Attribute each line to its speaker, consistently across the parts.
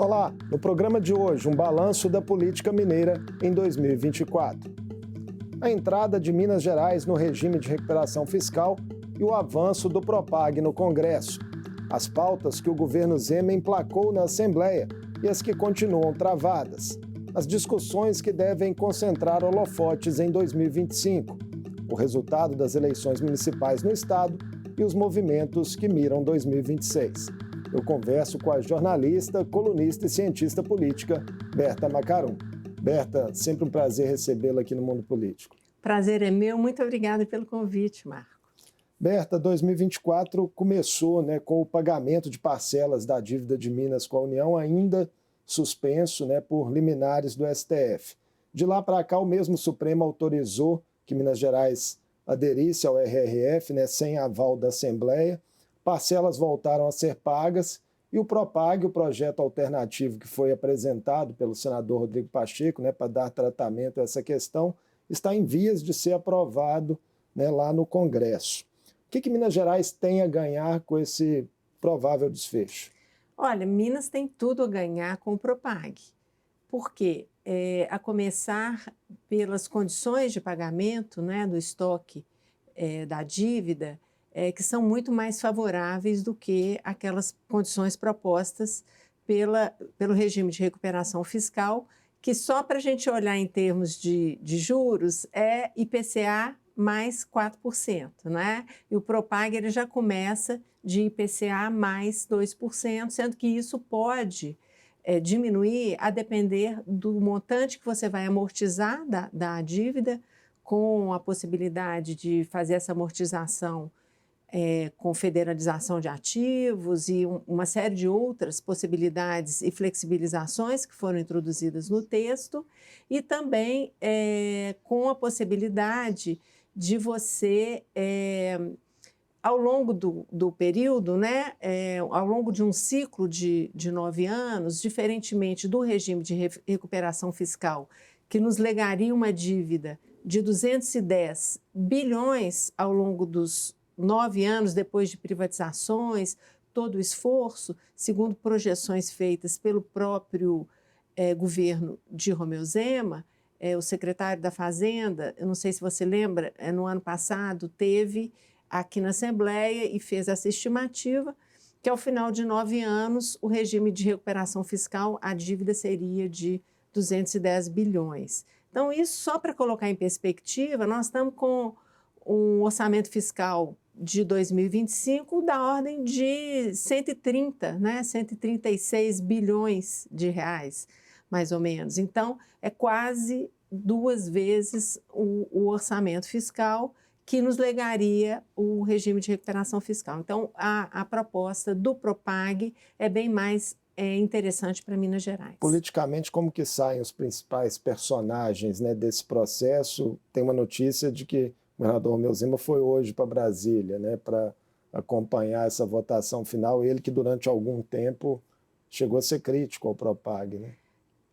Speaker 1: Olá, no programa de hoje, um balanço da política mineira em 2024. A entrada de Minas Gerais no regime de recuperação fiscal e o avanço do Propag no Congresso. As pautas que o governo Zema emplacou na Assembleia e as que continuam travadas. As discussões que devem concentrar holofotes em 2025. O resultado das eleições municipais no Estado e os movimentos que miram 2026. Eu converso com a jornalista, colunista e cientista política, Berta Macarum. Berta, sempre um prazer recebê-la aqui no Mundo Político.
Speaker 2: Prazer é meu, muito obrigada pelo convite, Marco.
Speaker 1: Berta, 2024 começou com o pagamento de parcelas da dívida de Minas com a União, ainda suspenso por liminares do STF. De lá para cá, o mesmo Supremo autorizou que Minas Gerais aderisse ao RRF, sem aval da Assembleia. Parcelas voltaram a ser pagas e o Propag, o projeto alternativo que foi apresentado pelo senador Rodrigo Pacheco para dar tratamento a essa questão, está em vias de ser aprovado lá no Congresso. O que Minas Gerais tem a ganhar com esse provável desfecho?
Speaker 2: Olha, Minas tem tudo a ganhar com o Propag, porque a começar pelas condições de pagamento do estoque da dívida, que são muito mais favoráveis do que aquelas condições propostas pelo regime de recuperação fiscal, que só para a gente olhar em termos de juros é IPCA mais 4%, E o Propag ele já começa de IPCA mais 2%, sendo que isso pode diminuir a depender do montante que você vai amortizar da dívida, com a possibilidade de fazer essa amortização com federalização de ativos e uma série de outras possibilidades e flexibilizações que foram introduzidas no texto, e também com a possibilidade de você, ao longo do período, ao longo de um ciclo de 9 anos, diferentemente do regime de recuperação fiscal, que nos legaria uma dívida de 210 bilhões ao longo dos 9 anos depois de privatizações, todo o esforço, segundo projeções feitas pelo próprio governo de Romeu Zema, o secretário da Fazenda, eu não sei se você lembra, no ano passado teve aqui na Assembleia e fez essa estimativa que ao final de 9 anos o regime de recuperação fiscal, a dívida seria de 210 bilhões. Então isso só para colocar em perspectiva, nós estamos com um orçamento fiscal de 2025 da ordem de 136 bilhões de reais, mais ou menos. Então, é quase 2 vezes o orçamento fiscal que nos legaria o regime de recuperação fiscal. Então, a proposta do Propag é bem mais interessante para Minas Gerais.
Speaker 1: Politicamente, como que saem os principais personagens desse processo? Tem uma notícia de que o governador Romeu Zema foi hoje para Brasília para acompanhar essa votação final, ele que durante algum tempo chegou a ser crítico ao Propag.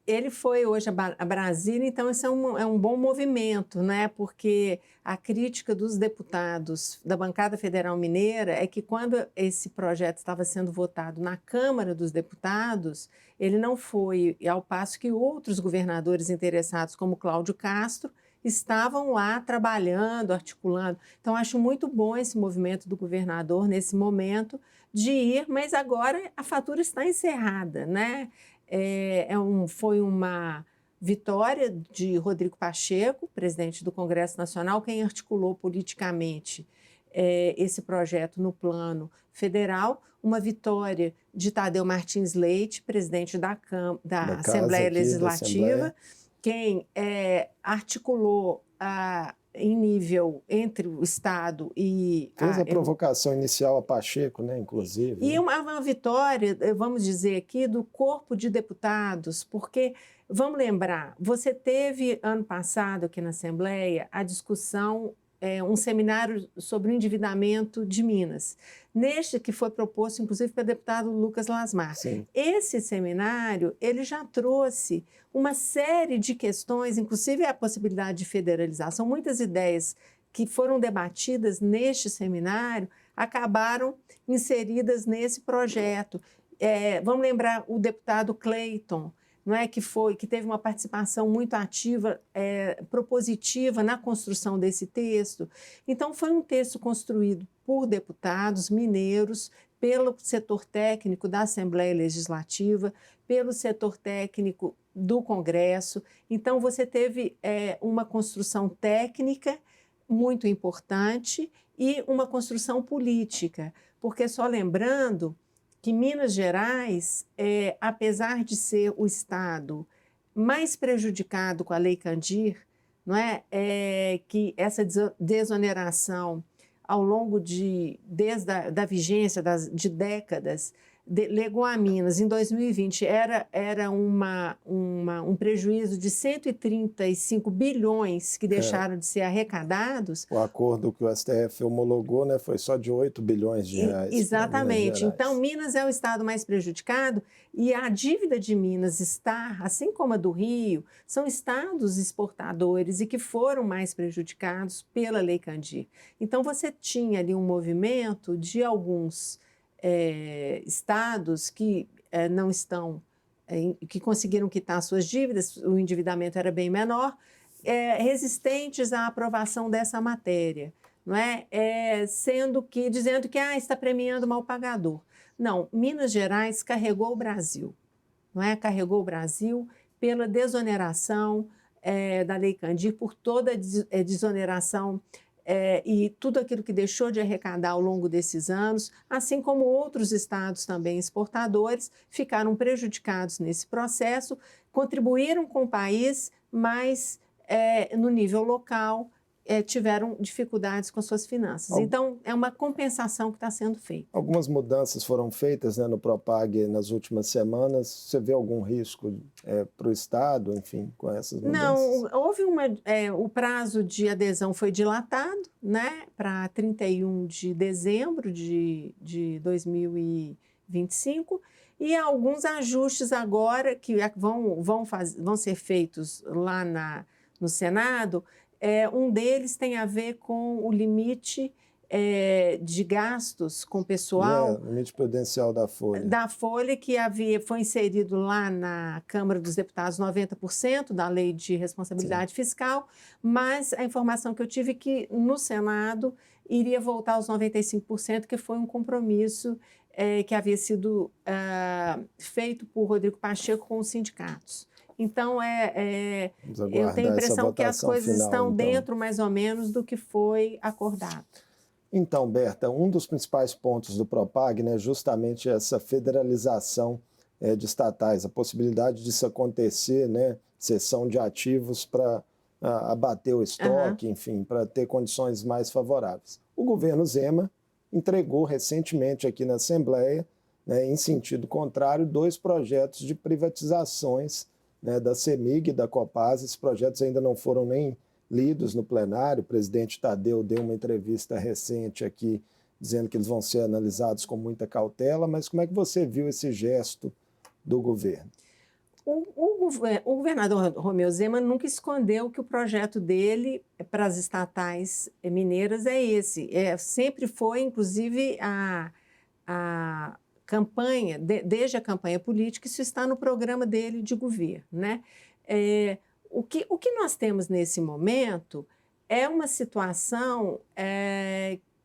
Speaker 2: Ele foi hoje a Brasília, então esse é um bom movimento, porque a crítica dos deputados da bancada federal mineira é que quando esse projeto estava sendo votado na Câmara dos Deputados, ele não foi, ao passo que outros governadores interessados, como Cláudio Castro, estavam lá trabalhando, articulando. Então, acho muito bom esse movimento do governador nesse momento de ir, mas agora a fatura está encerrada, Foi uma vitória de Rodrigo Pacheco, presidente do Congresso Nacional, quem articulou politicamente esse projeto no plano federal, uma vitória de Tadeu Martins Leite, presidente da Assembleia Legislativa, quem articulou em nível entre o Estado e...
Speaker 1: Fez a provocação inicial a Pacheco, inclusive.
Speaker 2: E uma vitória, vamos dizer aqui, do corpo de deputados, porque, vamos lembrar, você teve ano passado aqui na Assembleia a discussão, um seminário sobre o endividamento de Minas, neste que foi proposto, inclusive, pelo deputado Lucas Lasmar.
Speaker 1: Sim.
Speaker 2: Esse seminário, ele já trouxe uma série de questões, inclusive a possibilidade de federalização, muitas ideias que foram debatidas neste seminário acabaram inseridas nesse projeto. vamos lembrar o deputado Clayton, não é, que teve uma participação muito ativa, propositiva na construção desse texto. Então, foi um texto construído por deputados mineiros, pelo setor técnico da Assembleia Legislativa, pelo setor técnico do Congresso. Então, você teve uma construção técnica muito importante e uma construção política, porque só lembrando que Minas Gerais, apesar de ser o estado mais prejudicado com a Lei Candir, não é? Que essa desoneração ao longo desde a vigência de décadas, legou a Minas, em 2020, era um prejuízo de 135 bilhões que deixaram de ser arrecadados.
Speaker 1: O acordo que o STF homologou, né, foi só de 8 bilhões de reais.
Speaker 2: Exatamente. Então, Minas é o estado mais prejudicado e a dívida de Minas está, assim como a do Rio, são estados exportadores e que foram mais prejudicados pela Lei Candir. Então, você tinha ali um movimento de alguns estados que não estão, que conseguiram quitar suas dívidas, o endividamento era bem menor, resistentes à aprovação dessa matéria, não é? Dizendo que está premiando mal pagador. Não, Minas Gerais carregou o Brasil, não é? Carregou o Brasil pela desoneração da Lei Candir, por toda a desoneração e tudo aquilo que deixou de arrecadar ao longo desses anos, assim como outros estados também exportadores, ficaram prejudicados nesse processo, contribuíram com o país, mas no nível local tiveram dificuldades com suas finanças. Então, é uma compensação que está sendo feita.
Speaker 1: Algumas mudanças foram feitas, né, no Propag nas últimas semanas. Você vê algum risco para o Estado, enfim, com essas mudanças?
Speaker 2: Não, houve o prazo de adesão foi dilatado, né, para 31 de dezembro de 2025, e alguns ajustes agora que vão ser feitos lá no Senado. Um deles tem a ver com o limite de gastos com pessoal.
Speaker 1: O limite prudencial da Folha.
Speaker 2: Da Folha, que foi inserido lá na Câmara dos Deputados 90% da Lei de Responsabilidade Fiscal, mas a informação que eu tive é que no Senado iria voltar aos 95%, que foi um compromisso que havia sido feito por Rodrigo Pacheco com os sindicatos. Então, eu tenho a impressão que as coisas estão dentro, mais ou menos, do que foi acordado.
Speaker 1: Então, Berta, um dos principais pontos do Propag, né, justamente essa federalização de estatais, a possibilidade disso acontecer, né, cessão de ativos para abater o estoque, enfim, para ter condições mais favoráveis. O governo Zema entregou recentemente aqui na Assembleia, né, em sentido contrário, 2 projetos de privatizações, né, da CEMIG e da Copasa. Esses projetos ainda não foram nem lidos no plenário. O presidente Tadeu deu uma entrevista recente aqui dizendo que eles vão ser analisados com muita cautela, mas como é que você viu esse gesto do governo?
Speaker 2: O governador Romeu Zema nunca escondeu que o projeto dele para as estatais mineiras é esse. Sempre foi, inclusive, a campanha, desde a campanha política, isso está no programa dele de governo, né? O que nós temos nesse momento é uma situação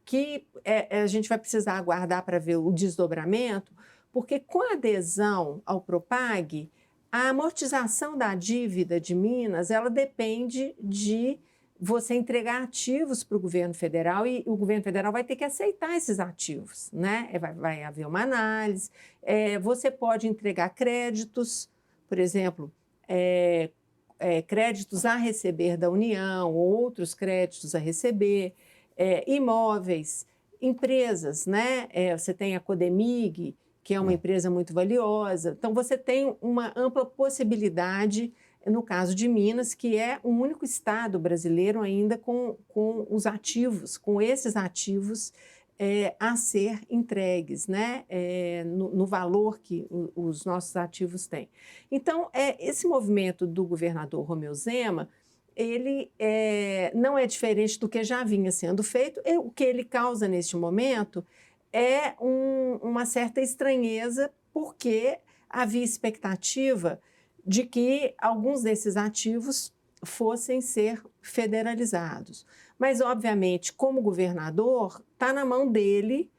Speaker 2: que a gente vai precisar aguardar para ver o desdobramento, porque com a adesão ao Propag, a amortização da dívida de Minas, ela depende de você entregar ativos para o governo federal e o governo federal vai ter que aceitar esses ativos, né? Vai haver uma análise. Você pode entregar créditos, por exemplo, créditos a receber da União, ou outros créditos a receber, imóveis, empresas, né? Você tem a Codemig, que é uma empresa muito valiosa. Então, você tem uma ampla possibilidade, no caso de Minas, que é o único estado brasileiro ainda com os ativos, com esses ativos a ser entregues, né? No valor que os nossos ativos têm. Então, esse movimento do governador Romeu Zema, ele não é diferente do que já vinha sendo feito. O que ele causa neste momento é uma certa estranheza porque havia expectativa de que alguns desses ativos fossem ser federalizados. Mas, obviamente, como governador, está na mão dele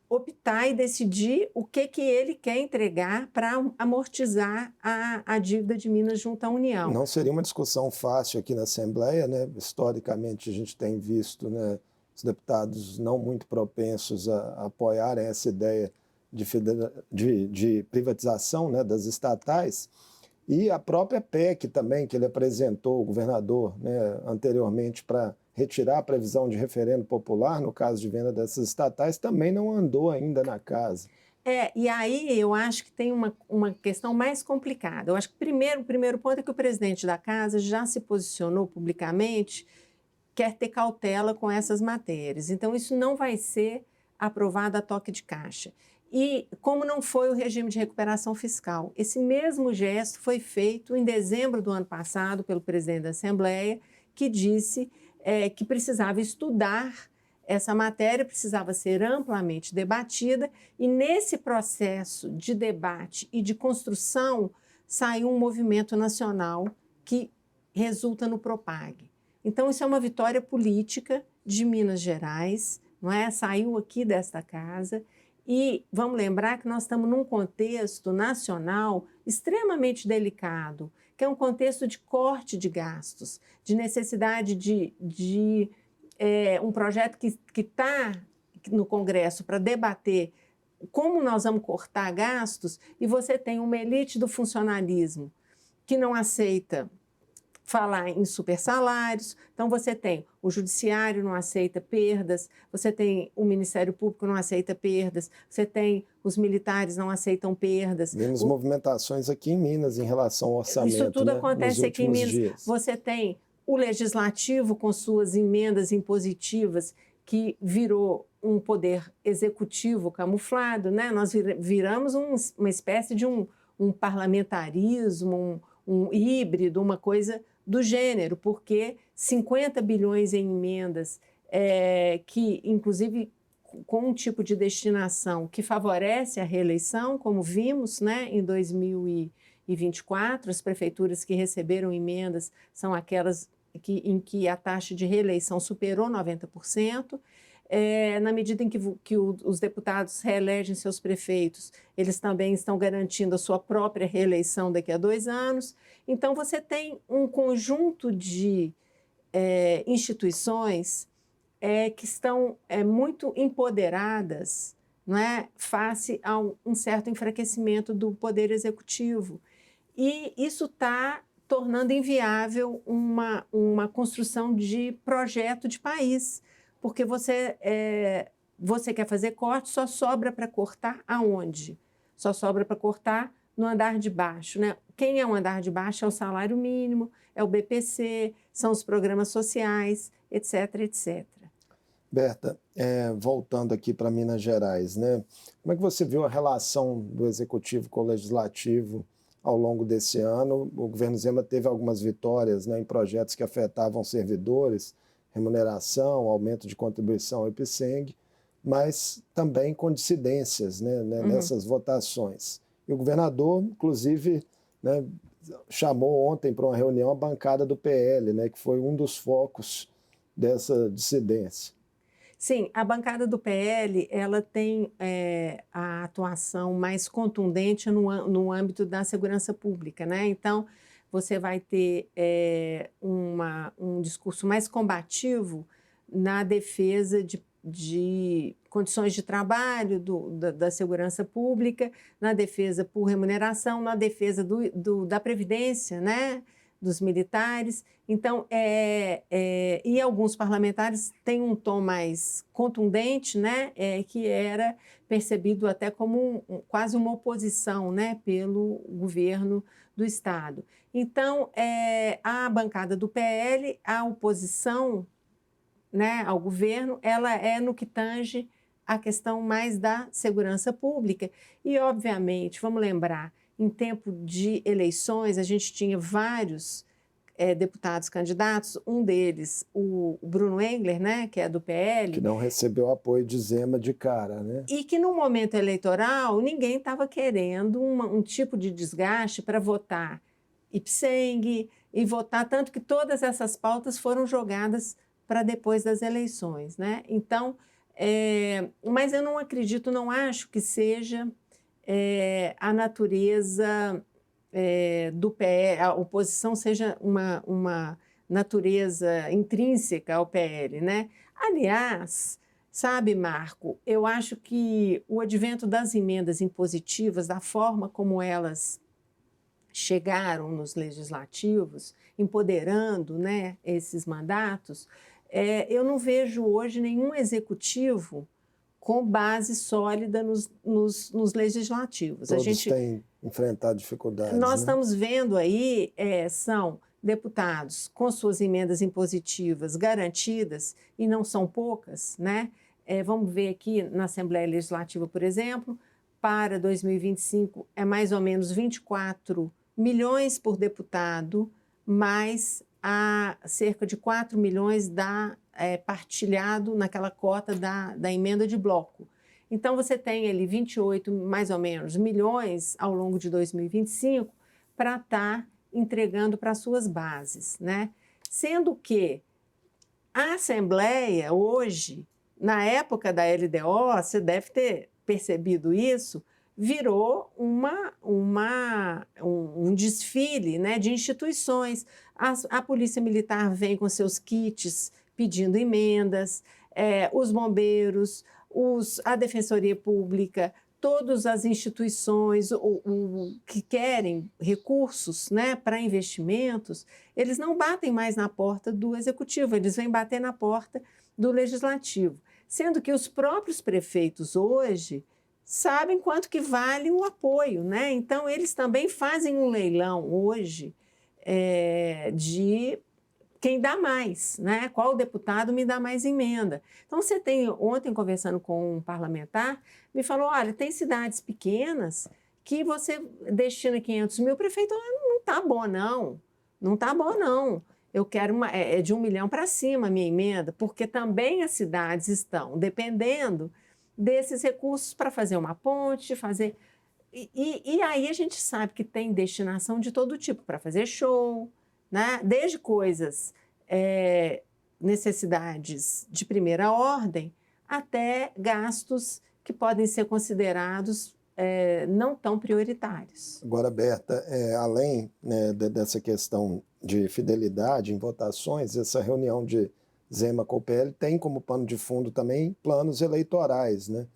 Speaker 2: optar e decidir o que ele quer entregar para amortizar a dívida de Minas junto à União.
Speaker 1: Não seria uma discussão fácil aqui na Assembleia, né? Historicamente, a gente tem visto, né, os deputados não muito propensos a apoiarem essa ideia de privatização, né, das estatais, e a própria PEC também, que ele apresentou, o governador, né, anteriormente, para retirar a previsão de referendo popular, no caso de venda dessas estatais, também não andou ainda na casa.
Speaker 2: E aí eu acho que tem uma questão mais complicada. Eu acho que o primeiro ponto é que o presidente da casa já se posicionou publicamente, quer ter cautela com essas matérias. Então, isso não vai ser aprovado a toque de caixa. E como não foi o regime de recuperação fiscal, esse mesmo gesto foi feito em dezembro do ano passado pelo presidente da Assembleia, que disse que precisava estudar essa matéria, precisava ser amplamente debatida, e nesse processo de debate e de construção saiu um movimento nacional que resulta no Propag. Então, isso é uma vitória política de Minas Gerais, não é? Saiu aqui desta casa. E vamos lembrar que nós estamos num contexto nacional extremamente delicado, que é um contexto de corte de gastos, de necessidade de um projeto que está no Congresso para debater como nós vamos cortar gastos, e você tem uma elite do funcionalismo que não aceita falar em supersalários. Então, você tem o judiciário não aceita perdas, você tem o Ministério Público não aceita perdas, você tem os militares não aceitam perdas.
Speaker 1: Vimos movimentações aqui em Minas em relação ao orçamento.
Speaker 2: Isso tudo, né, acontece aqui em Minas.
Speaker 1: Dias.
Speaker 2: Você tem o Legislativo com suas emendas impositivas, que virou um poder executivo camuflado, né? Nós viramos uma espécie de um parlamentarismo, um híbrido, uma coisa do gênero, porque 50 bilhões em emendas, que inclusive com um tipo de destinação que favorece a reeleição, como vimos, né, em 2024, as prefeituras que receberam emendas são aquelas em que a taxa de reeleição superou 90%. Na medida em que os deputados reelegem seus prefeitos, eles também estão garantindo a sua própria reeleição daqui a 2 anos. Então, você tem um conjunto de instituições que estão muito empoderadas, não é, face a um certo enfraquecimento do poder executivo. E isso está tornando inviável uma construção de projeto de país, porque você quer fazer corte, só sobra para cortar aonde? Só sobra para cortar no andar de baixo, né? Quem é o andar de baixo? É o salário mínimo, é o BPC, são os programas sociais, etc, etc.
Speaker 1: Berta, voltando aqui para Minas Gerais, né? Como é que você viu a relação do Executivo com o Legislativo ao longo desse ano? O governo Zema teve algumas vitórias, né, em projetos que afetavam servidores, remuneração, aumento de contribuição ao IPSENG, mas também com dissidências, né, nessas votações. E o governador, inclusive, né, chamou ontem para uma reunião a bancada do PL, né, que foi um dos focos dessa dissidência.
Speaker 2: Sim, a bancada do PL ela tem a atuação mais contundente no âmbito da segurança pública, né? Então, você vai ter um discurso mais combativo na defesa de condições de trabalho da segurança pública, na defesa por remuneração, na defesa da Previdência, né, dos militares. Então, e alguns parlamentares têm um tom mais contundente, né, que era percebido até como quase uma oposição, né, pelo governo do Estado. Então, a bancada do PL, a oposição, né, ao governo, ela é no que tange a questão mais da segurança pública. E, obviamente, vamos lembrar, em tempo de eleições, a gente tinha vários deputados candidatos, um deles, o Bruno Engler, né, que é do PL.
Speaker 1: Que não recebeu apoio de Zema de cara, né?
Speaker 2: E que no momento eleitoral ninguém estava querendo um tipo de desgaste para votar Ipseng e votar, tanto que todas essas pautas foram jogadas para depois das eleições, né? Então, mas eu não acredito, não acho que seja a natureza do PL, a oposição seja uma natureza intrínseca ao PL, né? Aliás, sabe, Marco, eu acho que o advento das emendas impositivas, da forma como elas chegaram nos legislativos, empoderando, né, esses mandatos, eu não vejo hoje nenhum executivo com base sólida nos legislativos.
Speaker 1: Todos têm enfrentado dificuldades.
Speaker 2: Nós
Speaker 1: né?
Speaker 2: estamos vendo aí, são deputados com suas emendas impositivas garantidas, e não são poucas, né? Vamos ver aqui na Assembleia Legislativa, por exemplo, para 2025 é mais ou menos 24 milhões por deputado, mais cerca de 4 milhões partilhado naquela cota da emenda de bloco. Então, você tem ali 28, mais ou menos, milhões ao longo de 2025 para estar entregando para as suas bases, né? Sendo que a Assembleia, hoje, na época da LDO, você deve ter percebido isso, virou um desfile, né, de instituições. A Polícia Militar vem com seus kits pedindo emendas, os bombeiros, a Defensoria Pública, todas as instituições que querem recursos, né, para investimentos, eles não batem mais na porta do Executivo, eles vêm bater na porta do Legislativo. Sendo que os próprios prefeitos hoje sabem quanto que vale o apoio, né? Então, eles também fazem um leilão hoje de quem dá mais, né? Qual deputado me dá mais emenda? Então, você tem, ontem, conversando com um parlamentar, me falou, olha, tem cidades pequenas que você destina 500 mil, o prefeito não está bom, não. Não está bom, não. Eu quero de 1 milhão para cima a minha emenda, porque também as cidades estão dependendo desses recursos para fazer uma ponte, fazer... E aí a gente sabe que tem destinação de todo tipo, para fazer show, né? Desde coisas, necessidades de primeira ordem, até gastos que podem ser considerados não tão prioritários.
Speaker 1: Agora, Berta, além, né, dessa questão de fidelidade em votações, essa reunião de Zema com o PL tem como pano de fundo também planos eleitorais, né,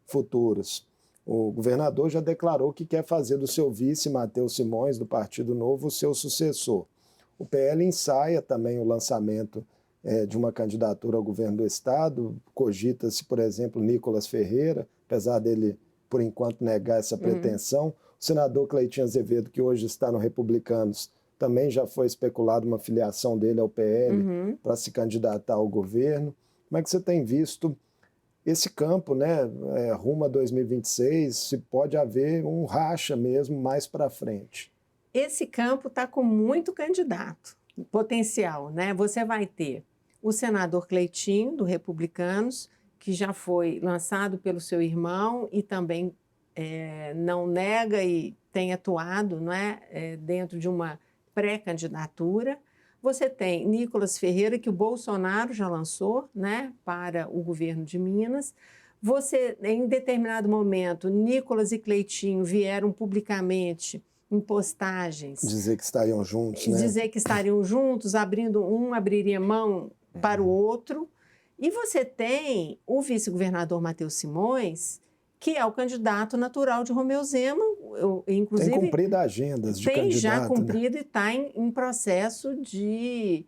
Speaker 1: futuros. O governador já declarou que quer fazer do seu vice, Matheus Simões, do Partido Novo, o seu sucessor. O PL ensaia também o lançamento de uma candidatura ao governo do Estado. Cogita-se, por exemplo, Nicolas Ferreira, apesar dele, por enquanto, negar essa pretensão. O senador Cleitinho Azevedo, que hoje está no Republicanos, também já foi especulado uma filiação dele ao PL para se candidatar ao governo. Como é que você tem visto esse campo, né, rumo a 2026, se pode haver um racha mesmo mais para frente?
Speaker 2: Esse campo está com muito candidato potencial, né? Você vai ter o senador Cleitinho, do Republicanos, que já foi lançado pelo seu irmão e também não nega e tem atuado, não é, dentro de uma pré-candidatura. Você tem Nicolas Ferreira, que o Bolsonaro já lançou, né, para o governo de Minas. Você, em determinado momento, Nicolas e Cleitinho vieram publicamente em postagens.
Speaker 1: Dizer que estariam juntos, né?
Speaker 2: Dizer que estariam juntos, abriria mão para o outro. E você tem o vice-governador Matheus Simões, que é o candidato natural de Romeu Zema, inclusive...
Speaker 1: Tem cumprido agendas de candidato.
Speaker 2: Tem já cumprido, né? E está em processo de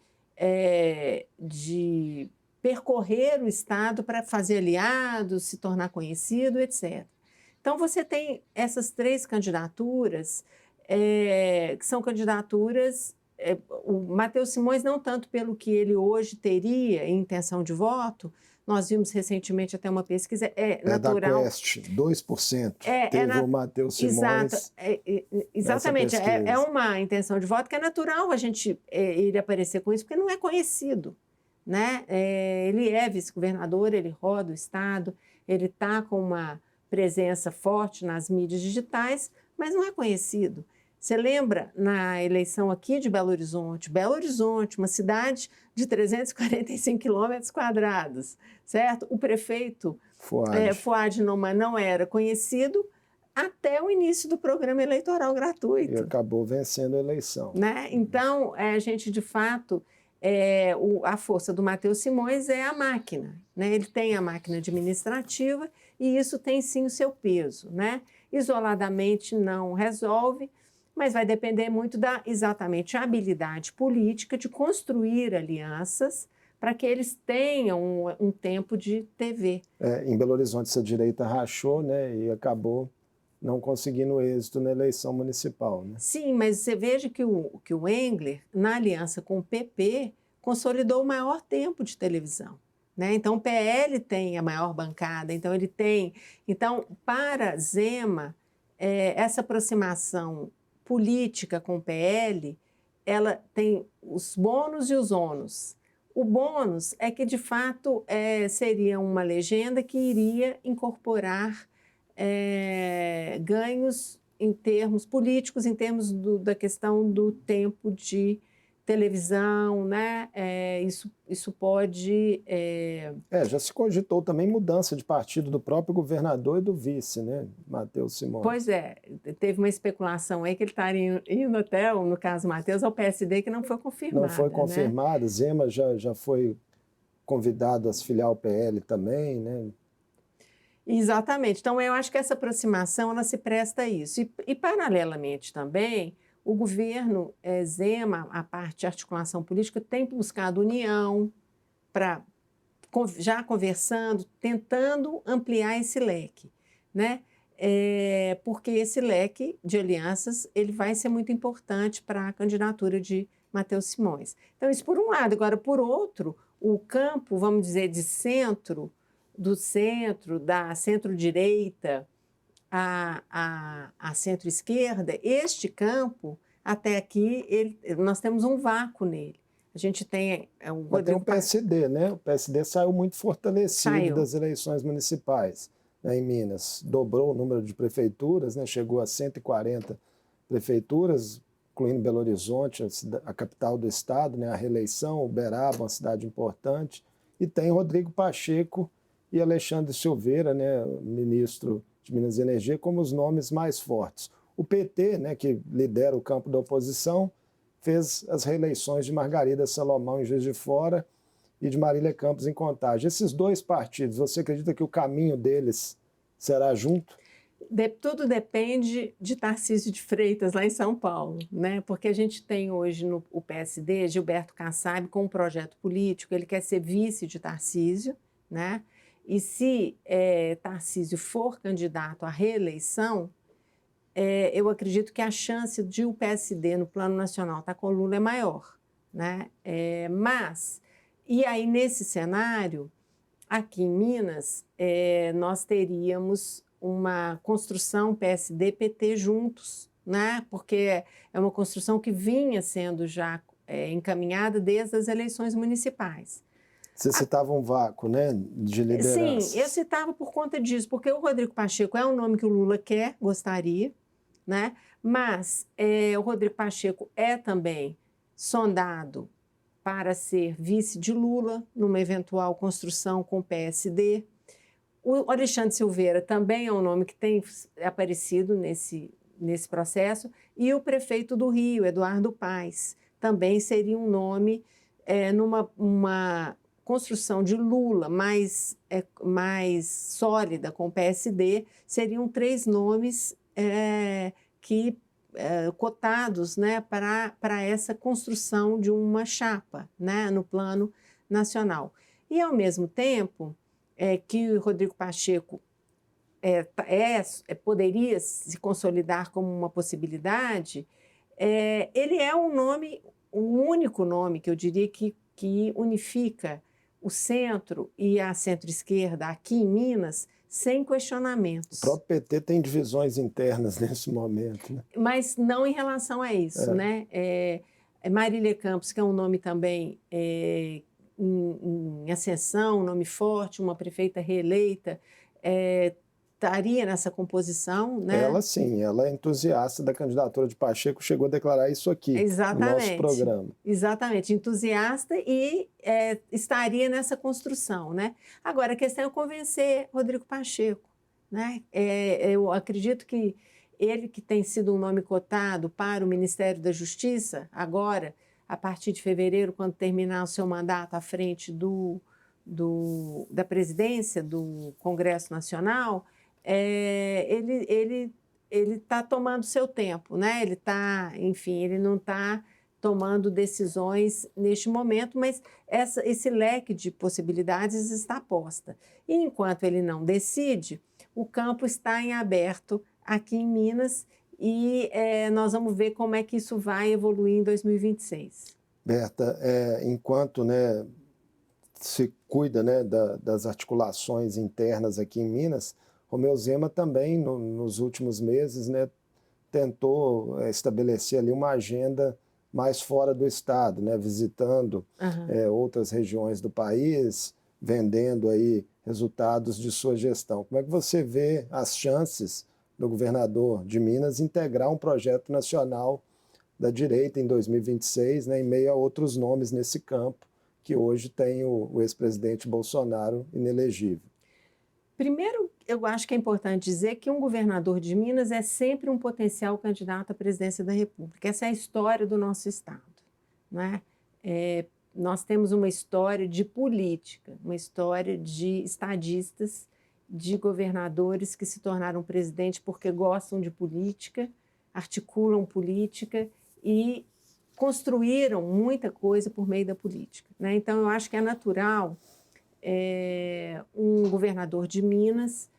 Speaker 2: percorrer o Estado para fazer aliados, se tornar conhecido, etc. Então, você tem essas 3 candidaturas, que são candidaturas... o Matheus Simões, não tanto pelo que ele hoje teria em intenção de voto, Nós vimos recentemente até uma pesquisa,
Speaker 1: É
Speaker 2: natural.
Speaker 1: da Quest, 2%. Teve o Matheus
Speaker 2: Exato,
Speaker 1: Simões.
Speaker 2: exatamente.
Speaker 1: Nessa pesquisa.
Speaker 2: É uma intenção de voto que é natural a gente ele aparecer com isso, porque não é conhecido, né? Ele é vice-governador, ele roda o Estado, ele está com uma presença forte nas mídias digitais, mas não é conhecido. Você lembra na eleição aqui de Belo Horizonte, uma cidade de 345 quilômetros quadrados, certo? O prefeito Fuad Noman não era conhecido até o início do programa eleitoral gratuito.
Speaker 1: E acabou vencendo a eleição.
Speaker 2: Né? Então, a gente, de fato, a força do Matheus Simões é a máquina. Né? Ele tem a máquina administrativa e isso tem, sim, o seu peso. Né? Isoladamente não resolve, mas vai depender muito da exatamente a habilidade política de construir alianças para que eles tenham um tempo de TV.
Speaker 1: Em Belo Horizonte, essa direita rachou, né, e acabou não conseguindo êxito na eleição municipal. Né?
Speaker 2: Sim, mas você veja que o Engler, na aliança com o PP, consolidou o maior tempo de televisão. Né? Então, o PL tem a maior bancada, então ele tem... Então, para Zema, essa aproximação política com o PL, ela tem os bônus e os ônus. O bônus é que, de fato, seria uma legenda que iria incorporar ganhos em termos políticos, em termos da questão do tempo de televisão, né? Isso pode...
Speaker 1: já se cogitou também mudança de partido do próprio governador e do vice, né, Matheus Simões.
Speaker 2: Pois é, teve uma especulação aí que ele estaria indo até, no caso Matheus, ao PSD, que não foi confirmada.
Speaker 1: Não foi confirmada, né? Zema já foi convidado a se filiar ao PL também, né?
Speaker 2: Exatamente. Então, eu acho que essa aproximação ela se presta a isso. E paralelamente também, o governo Zema, a parte de articulação política, tem buscado união para já conversando, tentando ampliar esse leque, né? Porque esse leque de alianças ele vai ser muito importante para a candidatura de Matheus Simões. Então, isso por um lado. Agora, por outro, o campo, vamos dizer, de centro, do centro, da centro-direita à centro-esquerda, este campo, até aqui, nós temos um vácuo nele. A gente tem
Speaker 1: tem o PSD, né? O PSD saiu muito fortalecido das eleições municipais, né, em Minas. Dobrou o número de prefeituras, né? Chegou a 140 prefeituras, incluindo Belo Horizonte, a capital do estado, né? A reeleição, Uberaba, uma cidade importante. E tem Rodrigo Pacheco e Alexandre Silveira, né, ministro de Minas e Energia, como os nomes mais fortes. O PT, né, que lidera o campo da oposição, fez as reeleições de Margarida Salomão em Juiz de Fora e de Marília Campos em Contagem. Esses dois partidos, você acredita que o caminho deles será junto?
Speaker 2: Tudo depende de Tarcísio de Freitas, lá em São Paulo, né? Porque a gente tem hoje o PSD, Gilberto Kassab, com um projeto político, ele quer ser vice de Tarcísio, né? E se Tarcísio for candidato à reeleição, eu acredito que a chance de o PSD no plano nacional estar com o Lula é maior. Né? E aí nesse cenário, aqui em Minas, nós teríamos uma construção PSD-PT juntos, né? Porque é uma construção que vinha sendo já encaminhada desde as eleições municipais.
Speaker 1: Você citava um vácuo, né, de liderança.
Speaker 2: Sim, eu citava por conta disso, porque o Rodrigo Pacheco é um nome que o Lula gostaria, né? Mas o Rodrigo Pacheco é também sondado para ser vice de Lula numa eventual construção com o PSD. O Alexandre Silveira também é um nome que tem aparecido nesse processo, e o prefeito do Rio, Eduardo Paes, também seria um nome numa construção de Lula mais sólida com o PSD, seriam 3 nomes cotados, né, para essa construção de uma chapa, né, no plano nacional. E, ao mesmo tempo, que o Rodrigo Pacheco poderia se consolidar como uma possibilidade, ele é um único nome que eu diria que unifica o centro e a centro-esquerda aqui em Minas sem questionamentos.
Speaker 1: O próprio PT tem divisões internas nesse momento, né?
Speaker 2: Mas não em relação a isso, né? Marília Campos, que é um nome também em ascensão, um nome forte, uma prefeita reeleita, estaria nessa composição, né?
Speaker 1: Ela sim, ela é entusiasta da candidatura de Pacheco, chegou a declarar isso aqui no nosso programa.
Speaker 2: Exatamente, entusiasta e estaria nessa construção, né? Agora, a questão é convencer Rodrigo Pacheco, né? Eu acredito que ele, que tem sido um nome cotado para o Ministério da Justiça, agora, a partir de fevereiro, quando terminar o seu mandato à frente da presidência do Congresso Nacional, ele está tomando seu tempo, né? Ele está, enfim, ele não está tomando decisões neste momento, mas esse leque de possibilidades está posta. E enquanto ele não decide, o campo está em aberto aqui em Minas e nós vamos ver como é que isso vai evoluir em 2026.
Speaker 1: Berta, enquanto, né, se cuida, né, das articulações internas aqui em Minas, Romeu Zema também, nos últimos meses, né, tentou estabelecer ali uma agenda mais fora do estado, né, visitando outras regiões do país, vendendo aí resultados de sua gestão. Como é que você vê as chances do governador de Minas integrar um projeto nacional da direita em 2026, né, em meio a outros nomes nesse campo, que hoje tem o ex-presidente Bolsonaro inelegível?
Speaker 2: Primeiro, eu acho que é importante dizer que um governador de Minas é sempre um potencial candidato à presidência da República. Essa é a história do nosso estado, né? Nós temos uma história de política, uma história de estadistas, de governadores que se tornaram presidente porque gostam de política, articulam política e construíram muita coisa por meio da política, né? Então, eu acho que é natural um governador de Minas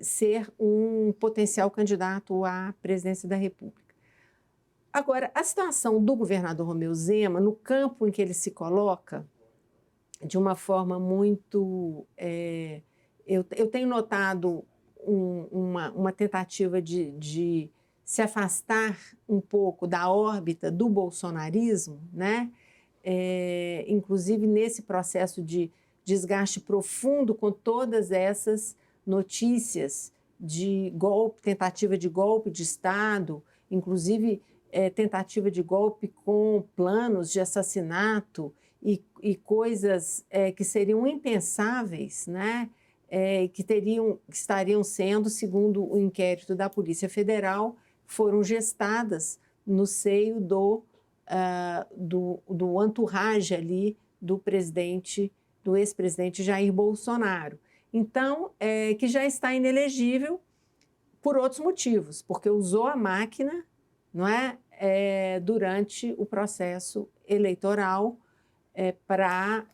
Speaker 2: ser um potencial candidato à presidência da República. Agora, a situação do governador Romeu Zema, no campo em que ele se coloca, de uma forma muito... eu tenho notado uma tentativa de se afastar um pouco da órbita do bolsonarismo, né? Inclusive nesse processo de desgaste profundo com todas essas notícias de golpe, tentativa de golpe de Estado, inclusive tentativa de golpe com planos de assassinato e coisas que seriam impensáveis, né? Que estariam sendo, segundo o inquérito da Polícia Federal, foram gestadas no seio do entourage ali do ex-presidente Jair Bolsonaro. Então, que já está inelegível por outros motivos, porque usou a máquina, não é, durante o processo eleitoral para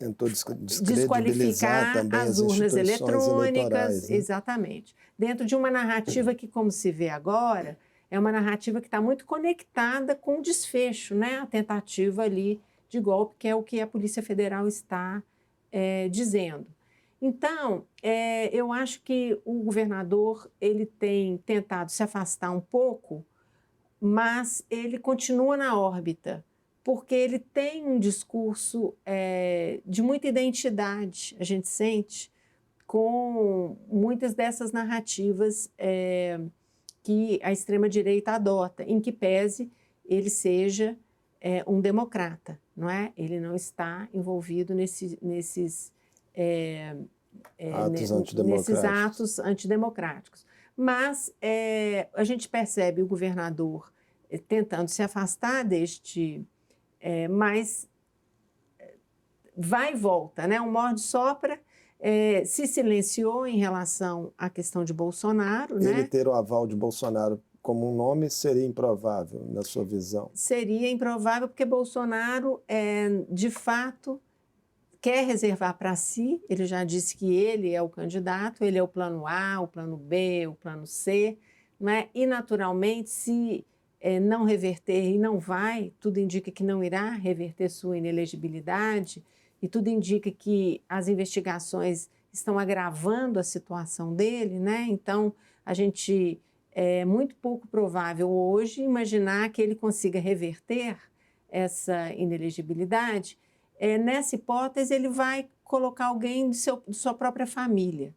Speaker 2: desqualificar
Speaker 1: também
Speaker 2: as urnas eletrônicas,
Speaker 1: né?
Speaker 2: Exatamente. Dentro de uma narrativa que, como se vê agora, é uma narrativa que está muito conectada com o desfecho, né? A tentativa ali de golpe, que é o que a Polícia Federal está dizendo. Então, eu acho que o governador ele tem tentado se afastar um pouco, mas ele continua na órbita, porque ele tem um discurso de muita identidade, a gente sente, com muitas dessas narrativas que a extrema-direita adota, em que pese ele seja um democrata, não é? Ele não está envolvido nesses atos antidemocráticos. Mas a gente percebe o governador tentando se afastar mas vai e volta, né? Um morde-sopra, se silenciou em relação à questão de Bolsonaro.
Speaker 1: Ele
Speaker 2: né?
Speaker 1: ter o aval de Bolsonaro como um nome seria improvável, na sua visão?
Speaker 2: Seria improvável porque Bolsonaro, de fato, quer reservar para si. Ele já disse que ele é o candidato, ele é o plano A, o plano B, o plano C, né? E, naturalmente, se não reverter, e não vai, tudo indica que não irá reverter sua inelegibilidade, e tudo indica que as investigações estão agravando a situação dele, né? Então, a gente é muito pouco provável hoje imaginar que ele consiga reverter essa inelegibilidade. Nessa hipótese, ele vai colocar alguém de sua própria família.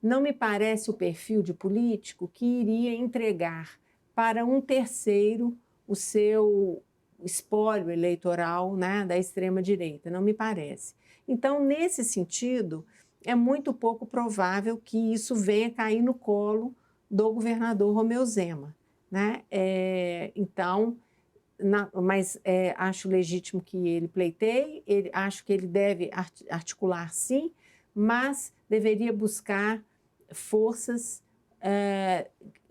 Speaker 2: Não me parece o perfil de político que iria entregar para um terceiro o seu espólio eleitoral, né, da extrema-direita, não me parece. Então, nesse sentido, é muito pouco provável que isso venha cair no colo do governador Romeu Zema, né? Mas acho legítimo que ele pleiteie, acho que ele deve articular sim, mas deveria buscar forças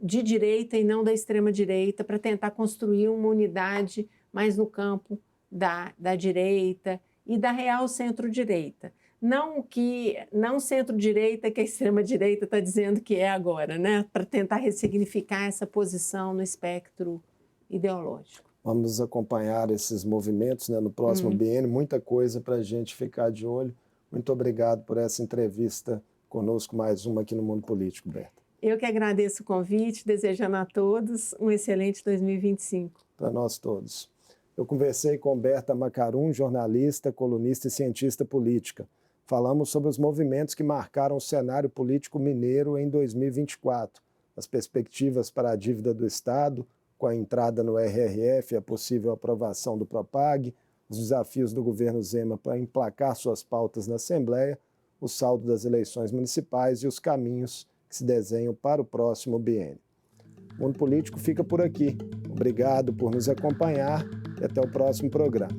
Speaker 2: de direita e não da extrema-direita para tentar construir uma unidade mais no campo da direita e da real centro-direita. Não centro-direita que a extrema-direita está dizendo que é agora, né? Para tentar ressignificar essa posição no espectro ideológico.
Speaker 1: Vamos acompanhar esses movimentos, né, no próximo biênio, muita coisa para a gente ficar de olho. Muito obrigado por essa entrevista conosco, mais uma aqui no Mundo Político, Berta.
Speaker 2: Eu que agradeço o convite, desejando a todos um excelente 2025.
Speaker 1: Para nós todos. Eu conversei com Berta Macarum, jornalista, colunista e cientista política. Falamos sobre os movimentos que marcaram o cenário político mineiro em 2024, as perspectivas para a dívida do Estado, com a entrada no RRF e a possível aprovação do Propag, os desafios do governo Zema para emplacar suas pautas na Assembleia, o saldo das eleições municipais e os caminhos que se desenham para o próximo biênio. O Mundo Político fica por aqui. Obrigado por nos acompanhar e até o próximo programa.